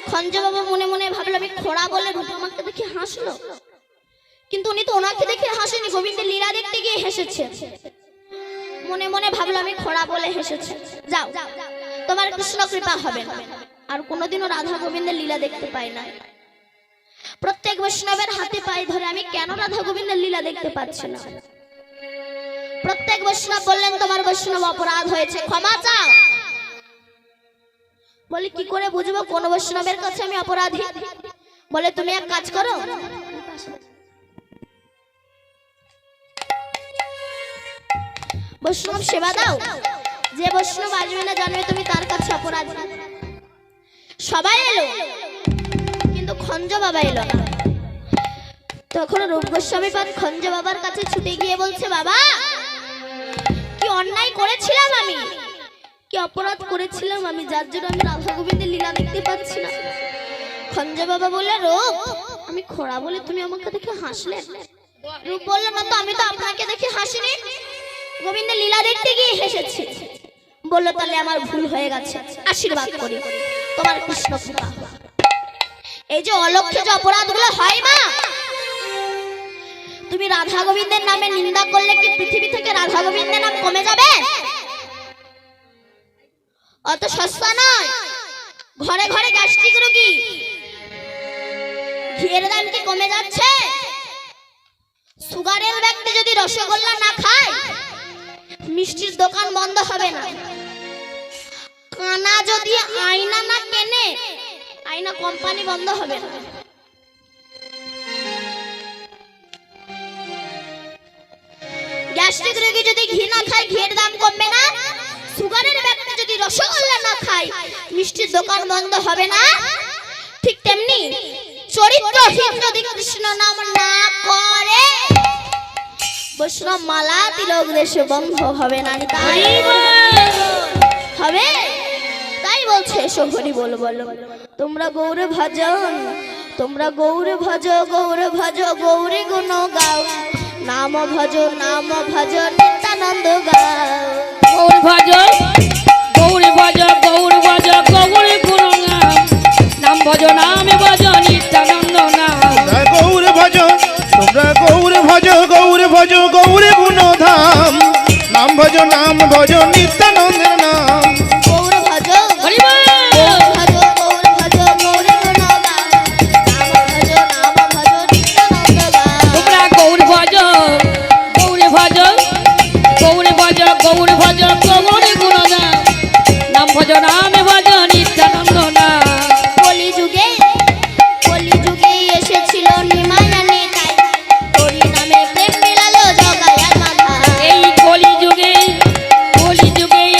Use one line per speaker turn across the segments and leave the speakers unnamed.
খঞ্জ বাবা মনে মনে ভাবলো আমি খোড়া বলে রূপা আমাকে দেখে হাসলো, কিন্তু উনি তো ওনাকে দেখে হাসেনি, গোবিন্দের লীলা দেখতে গিয়ে হেসেছে। মনে মনে ভাবলো আমি খোড়া বলে হেসেছে, যাও তোমার কৃষ্ণ কৃপা হবে না। আর কোনোদিনও রাধা গোবিন্দের লীলা দেখতে পাই না। প্রত্যেক বৈষ্ণবের হাতে পায়ে ধরে আমি কেন রাধা গোবিন্দের লীলা দেখতে পাচ্ছি না? প্রত্যেক বৈষ্ণব বললেন তোমার বৈষ্ণব অপরাধ হয়েছে, ক্ষমা চাও। বলি কি করে বুঝবো কোন বৈষ্ণবের কাছে আমি অপরাধী? বলে তুমি এক কাজ করো, বৈষ্ণব সেবা দাও, যে বৈষ্ণব আসবে না জানবে তুমি তার কাছে অপরাধী। সবাই এলো কিন্তু খঞ্জ বাবা এলো না। তখন রূপ গোস্বামী পাদ খঞ্জ বাবার কাছে ছুটে গিয়ে বলছে, বাবা কি অন্যায় করেছিলাম আমি, কি অপরাধ করেছিলাম আমি, যার জন্য আমি রাধা গোবিন্দের লীলা দেখতে পাচ্ছি না? খঞ্জ বাবা বললে, রূপ আমি খোড়া বলে তুমি আমাকে দেখে হাসলে? রূপ বলল, না তো, আমি তো আপনাকে দেখে হাসিনি, গোবিন্দের লীলা দেখতে গিয়ে হেসেছি। বললো, তাহলে আমার ভুল হয়ে গেছে, আশীর্বাদ করি তোমার কৃষ্ণ কৃপা। এই যে অলক্ষ্যে যে অপরাধগুলো হয় মা, তুমি রাধা গোবিন্দের নামে নিন্দা করলে কি পৃথিবী থেকে রাধা গোবিন্দের নাম কমে যাবে? অত সস্তা নয়। ঘরে ঘরে গ্যাস্ট্রিক রোগী, ঘিয়ের দাম কি কমে যাচ্ছে? সুগারের ব্যক্তি যদি রসগোল্লা না খায় মিষ্টির দোকান বন্ধ হবে না। কানা যদি আয়না না কেনে আয়না কোম্পানি বন্ধ হবে না। গ্যাস্ট্রিক রোগী যদি ঘি না খায় ঘিয়ের দাম কমবে না। সুগারের ব্যক্তি যদি রসগোল্লা না খায় মিষ্টির দোকান বন্ধ হবে না। ঠিক তেমনি চরিত্রহীন যদি কৃষ্ণ নাম না করে বৈষ্ণব মালা তিলক দেশে বন্ধ হবে না। হবে তাই বলছে, এসো হরি বল বলো, তোমরা গৌর ভজন, তোমরা গৌর ভজ, গৌর ভজ, গৌরী গুণ গাও, নাম ভজ, নাম ভজ, নিত্যানন্দ গাও।
গৌর ভজ, গৌর ভজ, গৌর ভজ, গৌরী গুণ গাও, নাম ভজ, নাম ভজ, নিত্যানন্দ নাম।
গৌর ভজ, তোমরা গৌর ভজ, গৌর ভজ, গৌরী গুণ ধাম, নাম ভজ, নাম ভজ, নিত্যানন্দ নাম।
গৌর ভজ, হরি বল, গৌর ভজ, গৌর ভজ, গৌরী গুণ গাও, নাম ভজ, নাম ভজ, নিত্যানন্দ গাও।
তোমরা গৌর ভজ, গৌর ভজ, গৌর ভজ, গৌর ভজ, গৌরী গুণ গাও, নাম ভজ, নাম ভজ, নিত্যানন্দ নাম।
কলিযুগে এসেছিল নিমায়ানি তাই, হরি নামে প্রেম মিলালো জগায়ার মাথা।
এই কলিযুগে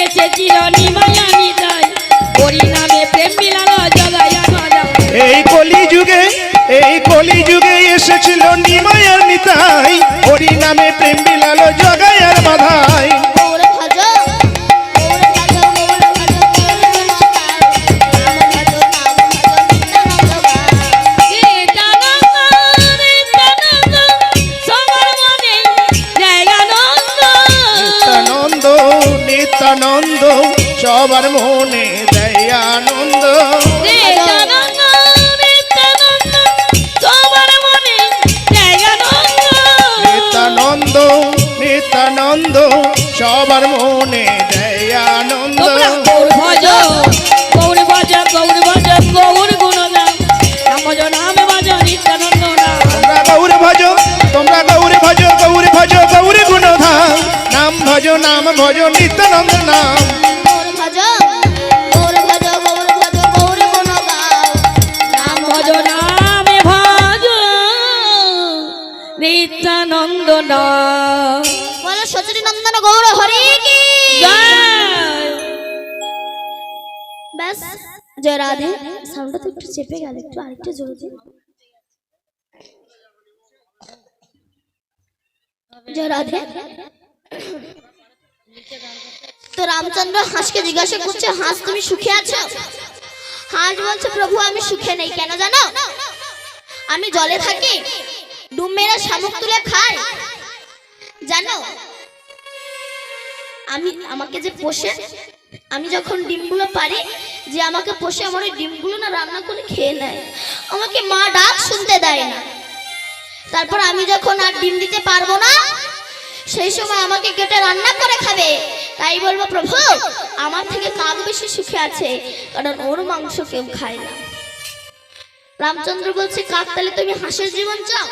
এসেছিল নিমায়ানি তাই, হরি নামে প্রেম মিলালো জগায়ার মাথা।
এই কলিযুগে এসেছিল নিমায়ার নিতাই, হরি নামে প্রেম বিলালো জগায়ার বাধাই।
গৌর ভজ, গৌর ভজ, গৌর ভজ, গৌর গুণ গাও, নাম ভজ, নাম ভজ, নিত্যানন্দ গাও।
নিত্যানন্দ, নিত্যানন্দ, সবার মনে জয়ানন্দ।
নিত্যানন্দ, নিত্যানন্দ, সবার মনে দয়ানন্দ।
নিত্যানন্দ, নিত্যানন্দ, সবার মনে জয়ানন্দ।
নিত্যানন্দ, নিত্যানন্দ, সবার মনে দয়ানন্দ।
তোমরা গৌর ভজ, গৌর ভজ, গৌর ভজ, গৌর গুণ গাও, নাম ভজ, নাম ভজ, নিত্যানন্দ নাম।
তোমরা গৌর ভজ, তোমরা গৌর ভজ, গৌর ভজ, গৌরী গুণ ধাম, নাম ভজ, নাম ভজ, নিত্যানন্দ নাম।
গৌর ভজ, গৌর ভজ, গৌর ভজ, গৌর গুণ গাও, নাম
ভজ,
ভজ,
নাম ভজ, নিত্যানন্দ নাম।
বলো সচরি নন্দন গৌর হরি কি
জয়।
ব্যাস। জয় রাধে। সাউন্ডটা তো একটু চেপে গেল, একটু আরেকটু জোরে দিন। জয় রাধে। তো রামচন্দ্র হাঁসকে জিজ্ঞাসা করছে, হাঁস তুমি সুখে আছো? হাঁস বলছে, প্রভু আমি সুখে নেই। কেন জানো? আমি জলে থাকি, ডুব মেরে শামুক তুলে খাই। জানো আমাকে যে পোষে আমি যখন ডিমগুলো পারি, যে আমাকে পোষে আমার ওই ডিমগুলো না রান্না করে খেয়ে নেয়, আমাকে মা ডাক শুনতে দেয় না। তারপর আমি যখন আর ডিম দিতে পারবো না, সেই সময় আমাকে কেটে রান্না করে খাবে। তাই বলবো, প্রভু আমার থেকে কাক বেশি সুখে আছে, কারণ ওর মাংস কেউ খায় না। রামচন্দ্র বলছে, কাক তাহলে তুমি হাঁসের জীবন চাও?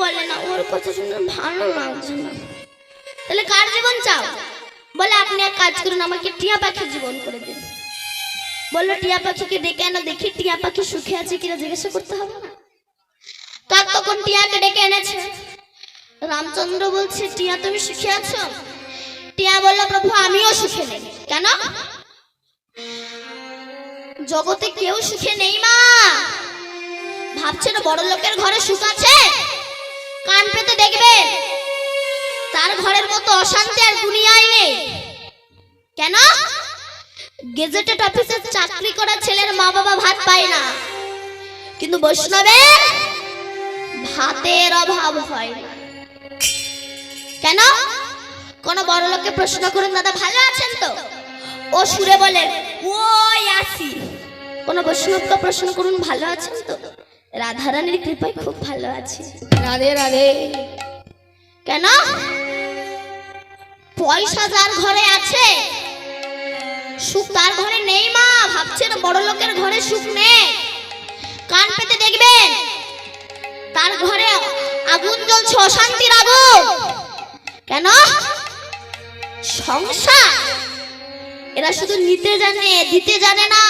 বলে না, ওর কথা শুনে ভালো লাগছে না। তাহলে কার জীবন চাও? বলে আপনি এক কাজ করুন, আমাকে টিয়া পাখির জীবন করে দিন। বললো, টিয়া পাখিকে ডেকে এনে দেখি টিয়া পাখি সুখে আছে কিনা জিজ্ঞাসা করতে হবে না। কাক তখন টিয়াকে ডেকে এনেছে। রামচন্দ্র বলছে, টিয়া তুমি সুখে আছো? টিয়া বলল, প্রভু আমিও সুখে নেই। কেন? জগতে কেউ সুখে নেই মা। ভাবছেন বড় লোকের ঘরে সুখ আছে? কান পেতে দেখবেন, তার ঘরের মতো অশান্তি আর দুনিয়ায় নেই। কেন? গেজেটেড অফিসে চাকরি করা ছেলের মা বাবা ভাত পায় না, কিন্তু বৈষ্ণবের ভাতের অভাব হয় না। কেন? কোন বড় লোককে প্রশ্ন করুন, দাদা ভালো আছেন তো? ও সুরে বলে, ওই আছি। কোন বৈষ্ণবকে প্রশ্ন করুন, ভালো আছেন তো? রাধারানীর কৃপায় খুব ভালো আছি।
রাধে রাধে।
কেন? পয়সা যার ঘরে আছে, সুখ তার ঘরে নেই মা। ভাবছেন বড় লোকের ঘরে সুখ নেই? কান পেতে দেখবেন, তার ঘরে আগুন জ্বলছে, অশান্তির আগুন। কেন? সংসার এরা শুধু নিতে জানে, দিতে জানে না।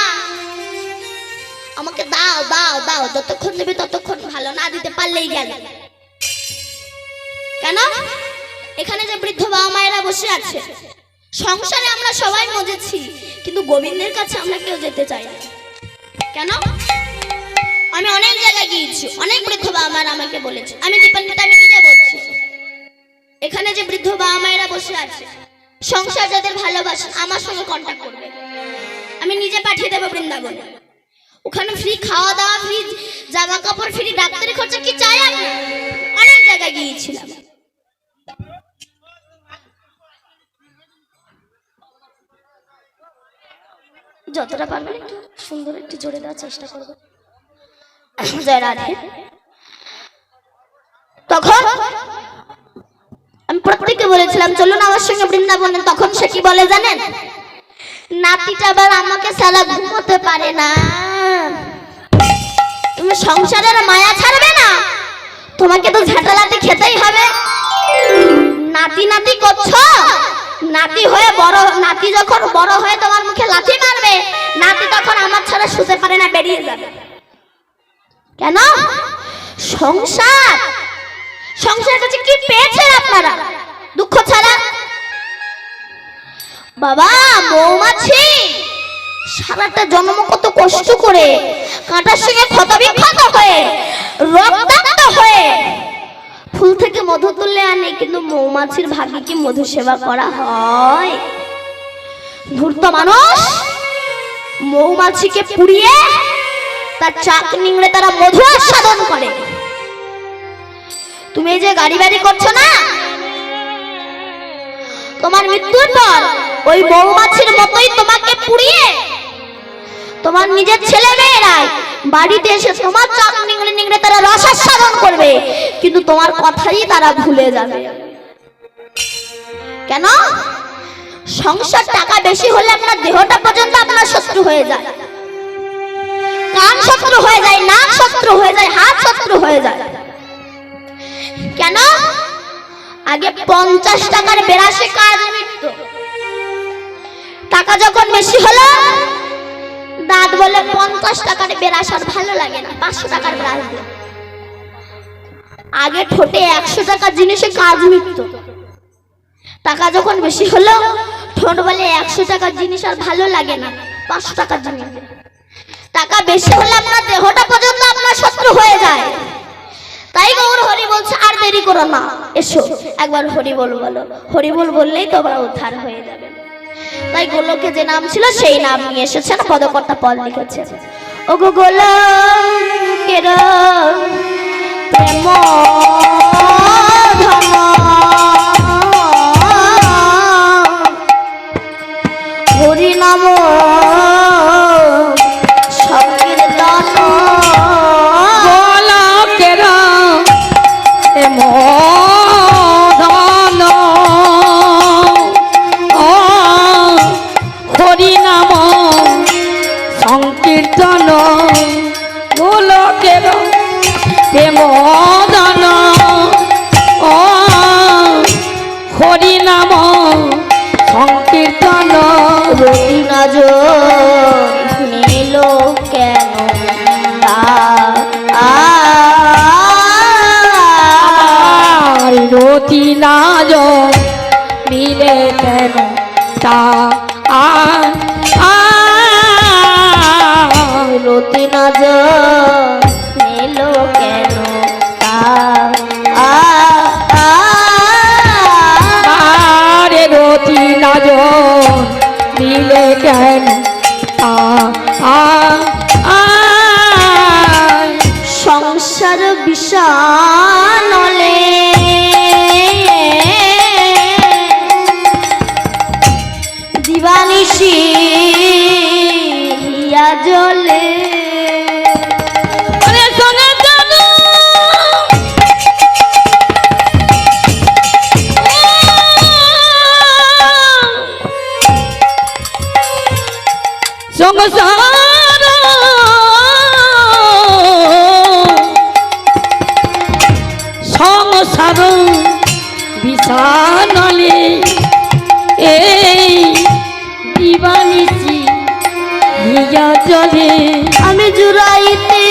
আমাকে দাও দাও দাও, যতক্ষণ দেবে ততক্ষণ ভালো, না দিতে পারলেই গেল। কেন? এখানে যে বৃদ্ধ বাবা মায়েরা বসে আছে, সংসারে আমরা সবাই মজেছি, কিন্তু গোবিন্দের কাছে আমরা কেউ যেতে চাই না। কেন? আমি অনেক জায়গায় গিয়েছি, অনেক বৃদ্ধ বাবা মায়েরা আমাকে বলেছে, আমি দীপান্বিতা, আমি নিজে বলছি, এখানে যে বৃদ্ধ বাবা মায়েরা বসে আছে, সংসার যাদের ভালোবাসে আমার সঙ্গে কন্ট্যাক্ট করবে, আমি নিজে পাঠিয়ে দেবো বৃন্দাবনে। ওখানে ফ্রি খাওয়া দাওয়া, ফ্রি জামা কাপড়, ফ্রি ডাক্তারি খরচা, কি চাই আমি? অনেক জায়গায় গিয়েছিলাম। যতটা পারবেন একটু সুন্দর, একটু জোরে দেওয়ার চেষ্টা করবো। জয় রাধে। তখন আমি প্রত্যেককে বলেছিলাম, চলুন আমার সঙ্গে বৃন্দাবনে। তখন সে কি বলে জানেন? নাতিটা আবার আমাকে সারা ঘুমোতে পারে না। তুমি সংসারের মায়া ছাড়বে না, তোমাকে তো ঝাঁটালাতে খেতেই হবে। নাতি নাতি করছো, নাতি হয়ে বড়, নাতি যখন বড় হয়ে তোমার মুখে লাথি মারবে, নাতি তখন আমার ছাড়া শুতে পারে না, বেরিয়ে যাবে। কেন? সংসার, সংসারের কাছে কি পেয়েছেন আপনারা? দুঃখ ছাড়া। বাবা মৌমাছি সারাটা জন্ম কত কষ্ট করে, কাঁটার সঙ্গে ক্ষত বিক্ষত হয়ে, রক্তাক্ত হয়ে ফুল থেকে মধু তুলে আনে, কিন্তু মৌমাছির ভাগ্যে কি মধু সেবা করা হয়? ধূর্ত মানুষ মৌমাছিকে পুড়িয়ে তার চাক নিংড়ে তারা মধু আস্বাদন করে। তুমি এই যে গাড়ি বাড়ি করছো না, তোমার মৃত্যুর পর ওই মৌমাছির মতোই তোমাকে পুড়িয়ে তোমার নিজের ছেলে মেয়েরাই বাড়িতে এসে তোমার চাক নিংড়ে নিংড়ে তারা রস আস্বাদন করবে, কিন্তু তোমার কথাই তারা ভুলে যাবে। কেন? সংসার টাকা বেশি হলে আপনার দেহটা পর্যন্ত আপনার শত্রু হয়ে যায়, কান শত্রু হয়ে যায়, নাক শত্রু হয়ে যায়, হাত শত্রু হয়ে যায়। কেন? আগে 50 টাকার বেরাসে কাজ মিটত, টাকা যখন বেশি হলো দাঁত বলে 50 টাকার বেরাস আর ভালো লাগে না, 500 টাকার বেরাস দে। আগে ঠোঁটে 100 টাকার জিনিসে কাজ মিটত, টাকা যখন বেশি হলো ঠোঁট বলে 100 টাকার জিনিস আর ভালো লাগে না, 500 টাকার জিনিস। টাকা বেশি হলে আপনার দেহটা পর্যন্ত আপনার শত্রু হয়ে যায়। তাই গৌর হরি বলছে, আর দেরি করো না, এসো একবার হরি বল বলো, হরি বল বললেই তোমরা উদ্ধার হয়ে যাবে। তাই গোলকে যে নাম ছিল সেই নাম নিয়ে এসেছেন, পদকর্তা পদ লিখেছে। ও গো গোলকের প্রেম ধন নজর মেলো কেন
আরে রতি নজর দিলে কেন
সংসার বিষানলে দিবানিশি হিয়া জলে
আরে সঙ্গে জানো সংসার সংসার বিছানালে এই দিবানিশি হিয়া জলে
আমি জুড়াইতে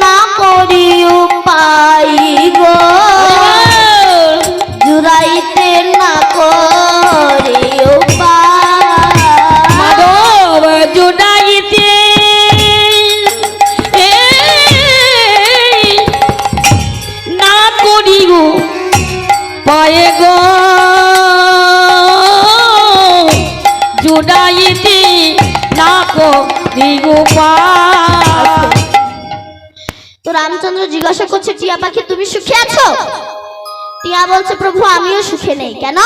না করি উপায় গো জুড়াইতে না করি উপায়
মাধব জুড়াইতে না করিব পায়ে গো জুড়াইতে না করিব পায়।
তো রামচন্দ্র জিজ্ঞাসা করছে টিয়া পাখি তুমি সুখে আছো? টিয়া বলছে প্রভু আমিও সুখে নেই। কেন?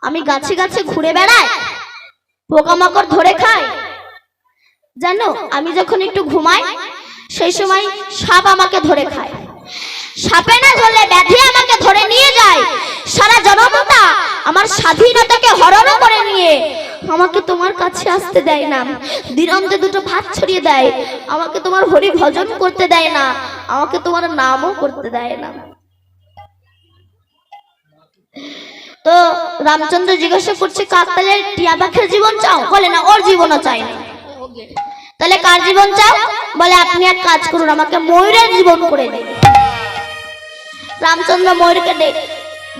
আমি গাছে গাছে ঘুরে বেড়াই, পোকামাকড় ধরে খাই। জানো আমি যখন একটু ঘুমাই সেই সময় সাপ আমাকে ধরে খায়। সাপে না ধরলে ব্যাধি আমাকে ধরে নিয়ে যায়। সারা জনতা আমার স্বাধীনতাকে হরণ করে নিয়ে আমাকে তোমার কাছে আসতে দেয় না। দিনন্তে দুটো ভাত ছড়িয়ে দেয়। আমাকে তোমার হরি ভজন করতে দেয় না। আমাকে তোমার নামও করতে দেয় না। তো রামচন্দ্র জিজ্ঞাসা করছে কাকতালে টিয়া পাখির জীবন চাও? বলে না ওর জীবনও চাই না। তাহলে কার জীবন চাও? বলে আপনি এক কাজ করুন আমাকে ময়ূরের জীবন করে দিন। রামচন্দ্র ময়ূরকে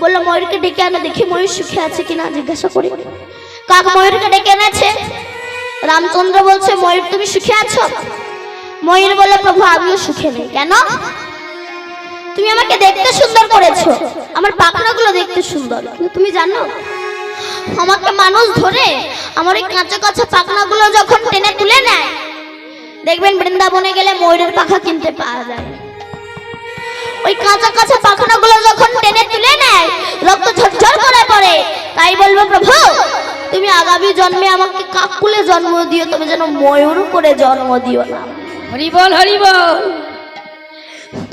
বললো ময়ূরকে ডেকে আনো দেখি ময়ূর সুখে আছে কিনা জিজ্ঞাসা করি। কাক ময়ূরকে ডেকে এনেছে। রামচন্দ্র বলছে ময়ূর তুমি সুখে আছো? ময়ূর বলে প্রভু আমিও সুখে নেই। কেন? তুমি আমাকে দেখতে সুন্দর করেছো, আমার পাখনাগুলো দেখতে সুন্দর, কিন্তু তুমি জানো আমাকে মানুষ ধরে আমার এই কাঁচা কাঁচা পাখনাগুলো যখন টেনে তুলে নেয়, দেখবেন বৃন্দাবনে গেলে ময়ূরের পাখা কিনতে পাওয়া যায়। ওই কাঁচা কাঁচা পাখনাগুলো যখন টেনে তুলে নেয় রক্ত ঝরঝর করে পড়ে। তাই বলবো প্রভু তুমি আগামী জন্মে আমাকে কাকুলে জন্ম দিও, তুমি যেন ময়ূর করে জন্ম দিও না।
হরি বল হরি বল।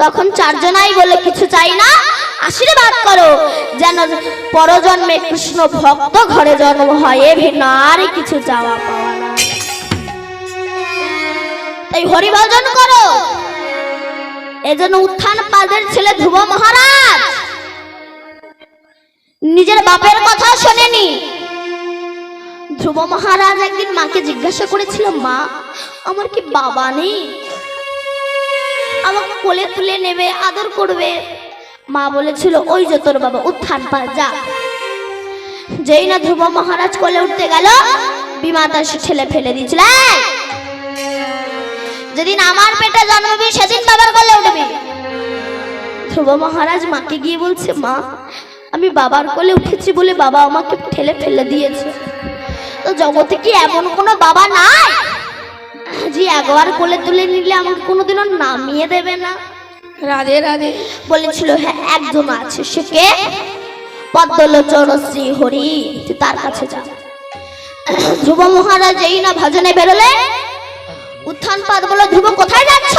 তখন চারজনাই বলে কিছু চাই না, আশীর্বাদ করো যেন পরজন্মে কৃষ্ণ ভক্ত ঘরে জন্ম হয়, এ ভিন্ন আর কিছু চাওয়া পাওয়া না। তাই হরি ভজন করো। এজন্য উত্থান পাদের ছেলে ধ্রুব মহারাজ নিজের বাপের কথা শোনেনি। ধ্রুব মহারাজ একদিন মাকে জিজ্ঞাসা করেছিল মা আমার কি বাবা নেই? আমাকে কোলে তুলে নেবে, আদর করবে। মা বলেছিল ওই যে তোর বাবা উত্থান পাদ, যা। যেই না ধ্রুব মহারাজ কোলে উঠতে গেল বিমাতা সে ছেলে ফেলে দিয়েছিল। যেদিন আমার পেটে জন্মবি সেদিন বাবার কোলে উঠবি। ধ্রুব মহারাজ মাকে গিয়ে বলছে মা আমি বাবার কোলে উঠেছি বলে বাবা আমাকে ঠেলে ফেলে দিয়েছে। তো জগতে কি এমন কোনো বাবা নাই যে একবার কোলে তুলে নিলে আমাকে কোনোদিনও নামিয়ে দেবে না?
রাধে রাধে।
বলেছিল হ্যাঁ একজন আছে, সে কে? পদ্মলোচন শ্রী হরি, তুই তার কাছে যা। ধ্রুব মহারাজ এই না ভজনে বেরোলে উত্থান পাদ বলে ধ্রুব কোথায় যাচ্ছ?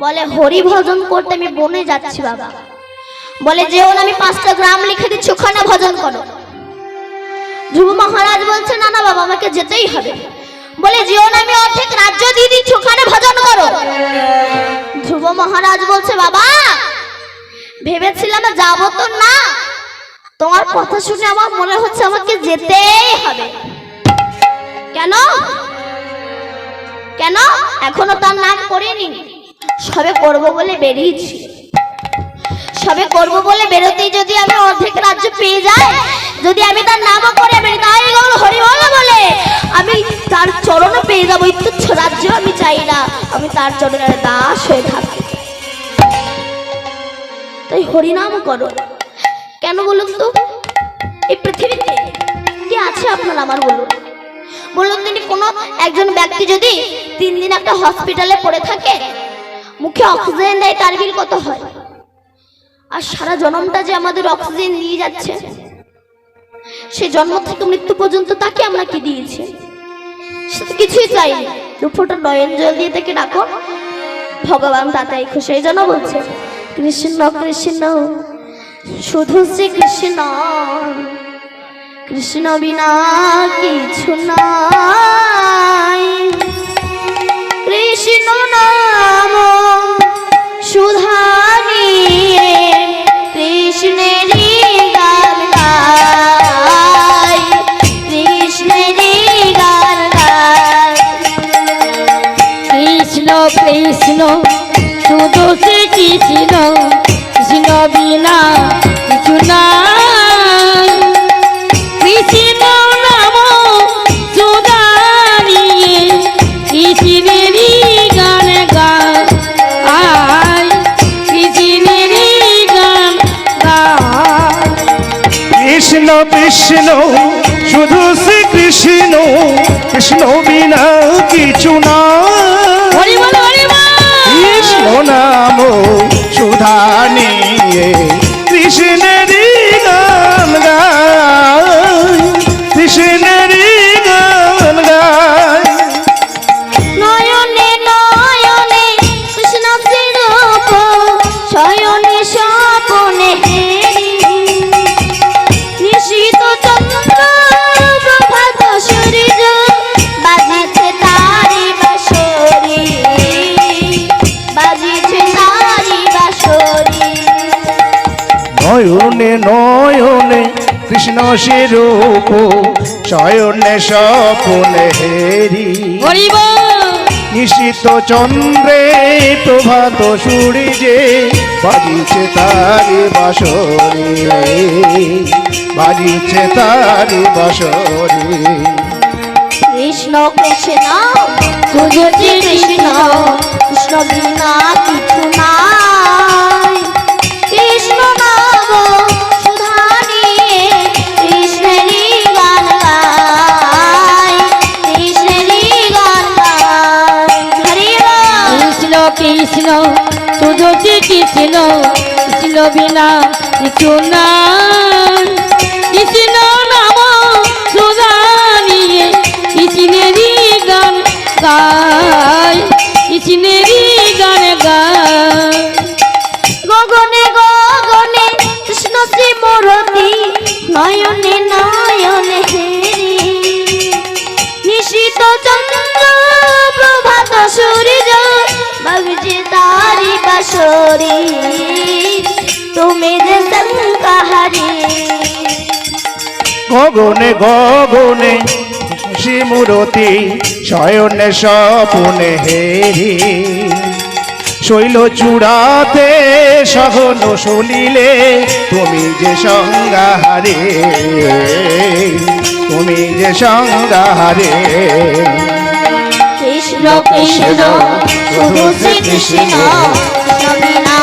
বলে হরি ভজন করতে আমি বনে যাচ্ছি বাবা। বলে যেও না, আমি 5টা গ্রাম লিখে দিচ্ছি ওখানে ভজন করো। ধ্রুব মহারাজ বলছে না না বাবা আমাকে যেতেই হবে। বলে যেও না, আমি অর্ধেক রাজ্য দিয়ে দিচ্ছি ওখানে ভজন করো। ধ্রুব মহারাজ বলছে বাবা ভেবেছিলাম যাবো তো না, তোমার কথা শুনে আমার মনে হচ্ছে আমাকে যেতেই হবে। কেন? কেন? এখনো তার নাম করিনি, সবে করব বলে বেরিয়েছি। সবে করব বলে বেরোতেই যদি আমি অর্ধেক রাজ্য পেয়ে যাই যদি আমি তার নামও করে বেরি তাই গৌর হরিবল বলে আমি তার চরণে পেয়ে যাবো। এই তুচ্ছ রাজ্য আমি চাই না, আমি তার চরণের দাস হয়ে থাকবো। তাই হরিনাম করো। কেন বলুন তো? এই পৃথিবীতে কি আছে আপনার আমার বলুন? বলুন তিনি কোনো একজন ব্যক্তি যদি 3 দিন একটা হসপিটালে পড়ে থাকে, মুখে অক্সিজেন দেয়, তার বিল কত হয়? আর সারা জন্মটা যে আমাদের অক্সিজেন দিয়ে যাচ্ছে, সে জন্ম থেকে মৃত্যু পর্যন্ত তাকে আমরা কি দিয়েছি? সে তো কিছুই চাইনি। 2 ফোঁটা নয়ন জল দিয়ে তাকে ডাকো, ভগবান তাতেই খুশি। এই জন্য বলছে কৃষ্ণ কৃষ্ণ শুধু শ্রী কৃষ্ণ, কৃষ্ণ বিনা কিছু নাই। কৃষ্ণ নাম সুধা নিয়ে কৃষ্ণেরই গান গাই, কৃষ্ণেরই গান গাই।
কৃষ্ণ কৃষ্ণ শুধু শ্রী কৃষ্ণ, কৃষ্ণ বিনা কিছু নাই। কৃষ্ণ নাম সুধা নিয়ে কৃষ্ণেরই গান গাই, কৃষ্ণেরই গান গাই।
কৃষ্ণ কৃষ্ণ শুধু শ্রী কৃষ্ণ, কৃষ্ণ বিনা কিছু না।
হরি বল হরি বল।
কৃষ্ণ নাম সুধা নিয়ে কৃষ্ণেরই গান গায়, কৃষ্ণেরই গান গায়।
নয়নে নয়নে কৃষ্ণ শ্রীরূপ, শয়নে স্বপনে হেরি। নিশীত চন্দ্র প্রভাত সূর্য, বাজিছে তারি বাঁশরি, বাজিছে তারি বাঁশরি।
নয়নে নয়নে কৃষ্ণ স্বরূপ, শয়নে স্বপনে হেরি।
হরি বল।
নিশীত চন্দ্রে প্রভাত সূর্যে, বাজিছে তারি বাঁশরি, বাজিছে তারি বাঁশরি।
কৃষ্ণ কৃষ্ণ শুধু শ্রী কৃষ্ণ, কৃষ্ণ বিনা কিছু নাই। কৃষ্ণ নাম সুধা নিয়ে কৃষ্ণেরই গান গাই, কৃষ্ণেরই গান গাই। হরি বল।
কৃষ্ণ কৃষ্ণ শুধু শ্রী কৃষ্ণ, কৃষ্ণ বিনা কিছু নাই। কৃষ্ণ নাম সুধা নিয়ে কৃষ্ণেরই গান গাই, কৃষ্ণেরই গান গাই।
গগনে গগনে কৃষ্ণ শ্রী মূরতি, নয়নে নয়নে হেরি। নিশীত চন্দ্র প্রভাত সূর্য, বাজছে তারি বাঁশরি। তুমি যে সংহারি।
গগনে গগনে শিমুরতি, শয়নে স্বপনে হেরি। শৈল চূড়াতে সঘন সলিলে, তুমি যে সংহারে, তুমি যে সংহারে।
কৃষ্ণ কৃষ্ণ শুধু শ্রী কৃষ্ণ, কৃষ্ণ বিনা